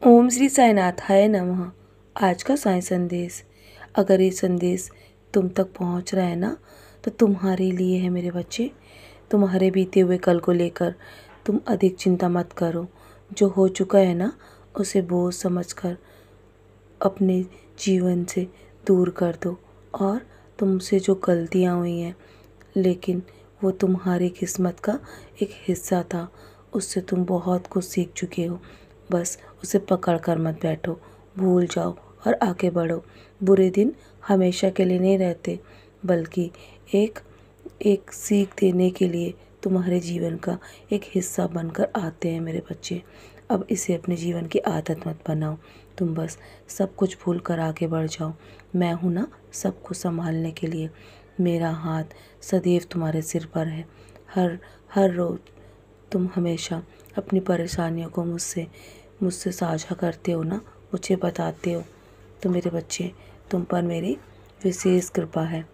ओम श्री साईनाथाय नमः। आज का साईं संदेश, अगर ये संदेश तुम तक पहुंच रहा है ना, तो तुम्हारे लिए है मेरे बच्चे। तुम्हारे बीते हुए कल को लेकर तुम अधिक चिंता मत करो। जो हो चुका है ना, उसे बोझ समझकर अपने जीवन से दूर कर दो। और तुमसे जो गलतियां हुई हैं, लेकिन वो तुम्हारी किस्मत का एक हिस्सा था, उससे तुम बहुत कुछ सीख चुके हो। बस उसे पकड़ कर मत बैठो, भूल जाओ और आगे बढ़ो। बुरे दिन हमेशा के लिए नहीं रहते, बल्कि एक एक सीख देने के लिए तुम्हारे जीवन का एक हिस्सा बनकर आते हैं मेरे बच्चे। अब इसे अपने जीवन की आदत मत बनाओ। तुम बस सब कुछ भूल कर आगे बढ़ जाओ। मैं हूँ ना सबको संभालने के लिए। मेरा हाथ सदैव तुम्हारे सिर पर है। हर हर रोज़ तुम हमेशा अपनी परेशानियों को मुझसे साझा करते हो ना, मुझे बताते हो। तो मेरे बच्चे, तुम पर मेरी विशेष कृपा है।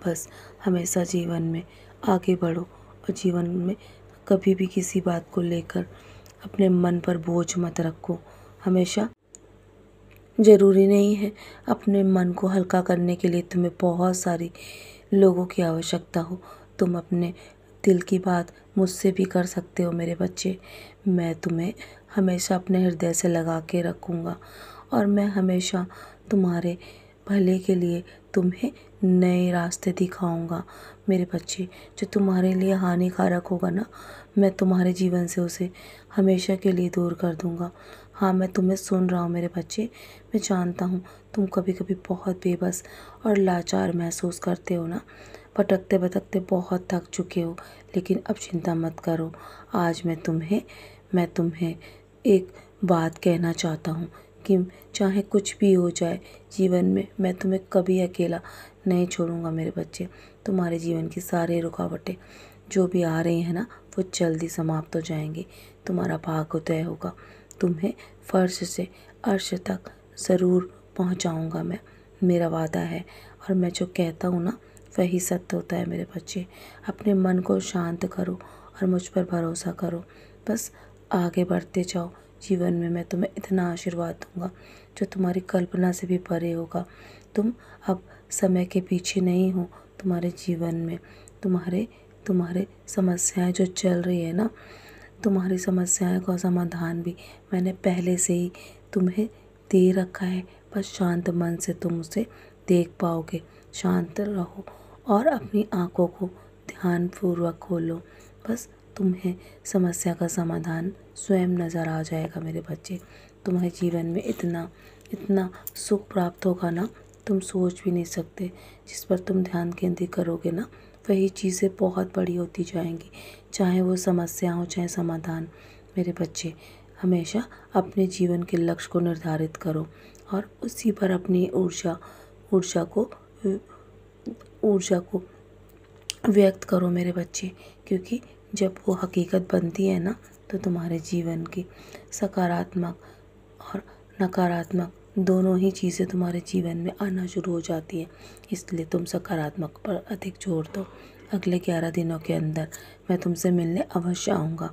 बस हमेशा जीवन में आगे बढ़ो और जीवन में कभी भी किसी बात को लेकर अपने मन पर बोझ मत रखो। हमेशा ज़रूरी नहीं है अपने मन को हल्का करने के लिए तुम्हें बहुत सारी लोगों की आवश्यकता हो। तुम अपने दिल की बात मुझसे भी कर सकते हो मेरे बच्चे। मैं तुम्हें हमेशा अपने हृदय से लगा के रखूँगा और मैं हमेशा तुम्हारे भले के लिए तुम्हें नए रास्ते दिखाऊंगा मेरे बच्चे। जो तुम्हारे लिए हानिकारक होगा ना, मैं तुम्हारे जीवन से उसे हमेशा के लिए दूर कर दूंगा। हाँ, मैं तुम्हें सुन रहा हूँ मेरे बच्चे। मैं जानता हूँ तुम कभी कभी बहुत बेबस और लाचार महसूस करते हो ना, भटकते भटकते बहुत थक चुके हो। लेकिन अब चिंता मत करो। आज मैं तुम्हें एक बात कहना चाहता हूँ कि चाहे कुछ भी हो जाए जीवन में, मैं तुम्हें कभी अकेला नहीं छोड़ूंगा मेरे बच्चे। तुम्हारे जीवन की सारी रुकावटें जो भी आ रही हैं ना, वो जल्दी समाप्त हो जाएंगी। तुम्हारा भाग्य तय होगा। तुम्हें फर्श से अर्श तक ज़रूर पहुंचाऊंगा मैं, मेरा वादा है। और मैं जो कहता हूँ ना, वही सत्य होता है मेरे बच्चे। अपने मन को शांत करो और मुझ पर भरोसा करो। बस आगे बढ़ते जाओ। जीवन में मैं तुम्हें इतना आशीर्वाद दूंगा जो तुम्हारी कल्पना से भी परे होगा। तुम अब समय के पीछे नहीं हो। तुम्हारे जीवन में तुम्हारे समस्याएं जो चल रही है ना, तुम्हारी समस्याएं का समाधान भी मैंने पहले से ही तुम्हें दे रखा है। बस शांत मन से तुम उसे देख पाओगे। शांत रहो और अपनी आंखों को ध्यानपूर्वक खोलो। बस तुम्हें समस्या का समाधान स्वयं नज़र आ जाएगा मेरे बच्चे। तुम्हारे जीवन में इतना इतना सुख प्राप्त होगा ना, तुम सोच भी नहीं सकते। जिस पर तुम ध्यान केंद्रित करोगे ना, वही चीज़ें बहुत बड़ी होती जाएंगी, चाहे वो समस्या हो चाहे समाधान। मेरे बच्चे, हमेशा अपने जीवन के लक्ष्य को निर्धारित करो और उसी पर अपनी ऊर्जा को व्यक्त करो मेरे बच्चे। क्योंकि जब वो हकीकत बनती है ना, तो तुम्हारे जीवन की सकारात्मक और नकारात्मक दोनों ही चीज़ें तुम्हारे जीवन में आना शुरू हो जाती हैं। इसलिए तुम सकारात्मक पर अधिक जोर दो। अगले 11 दिनों के अंदर मैं तुमसे मिलने अवश्य आऊँगा,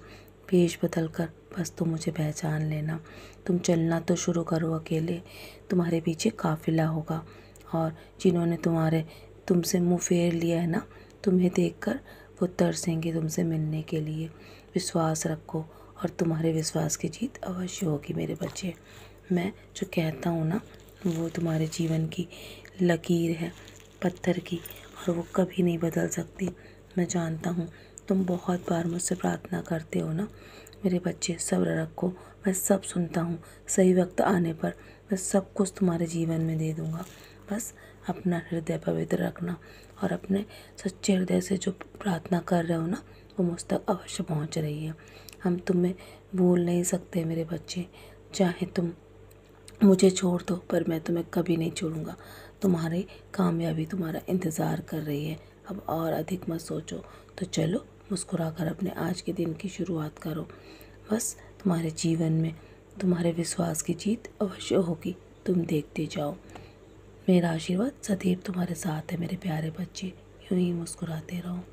भेष बदल कर। बस तुम मुझे पहचान लेना। तुम चलना तो शुरू करो अकेले, तुम्हारे पीछे काफिला होगा। और जिन्होंने तुमसे मुँह फेर लिया है ना, तुम्हें देखकर वो तरसेंगे तुमसे मिलने के लिए। विश्वास रखो और तुम्हारे विश्वास की जीत अवश्य होगी मेरे बच्चे। मैं जो कहता हूँ ना, वो तुम्हारे जीवन की लकीर है पत्थर की, और वो कभी नहीं बदल सकती। मैं जानता हूँ तुम बहुत बार मुझसे प्रार्थना करते हो ना मेरे बच्चे। सब्र रखो, मैं सब सुनता हूँ। सही वक्त आने पर मैं सब कुछ तुम्हारे जीवन में दे दूँगा। बस अपना हृदय पवित्र रखना और अपने सच्चे हृदय से जो प्रार्थना कर रहे हो ना, वो मुझ तक अवश्य पहुँच रही है। हम तुम्हें भूल नहीं सकते मेरे बच्चे। चाहे तुम मुझे छोड़ दो, पर मैं तुम्हें कभी नहीं छोड़ूंगा। तुम्हारी कामयाबी तुम्हारा इंतज़ार कर रही है। अब और अधिक मत सोचो, तो चलो मुस्कुराकर अपने आज के दिन की शुरुआत करो। बस तुम्हारे जीवन में तुम्हारे विश्वास की जीत अवश्य होगी। तुम देखते जाओ। मेरा आशीर्वाद सदैव तुम्हारे साथ है मेरे प्यारे बच्चे। यूं ही मुस्कुराते रहो।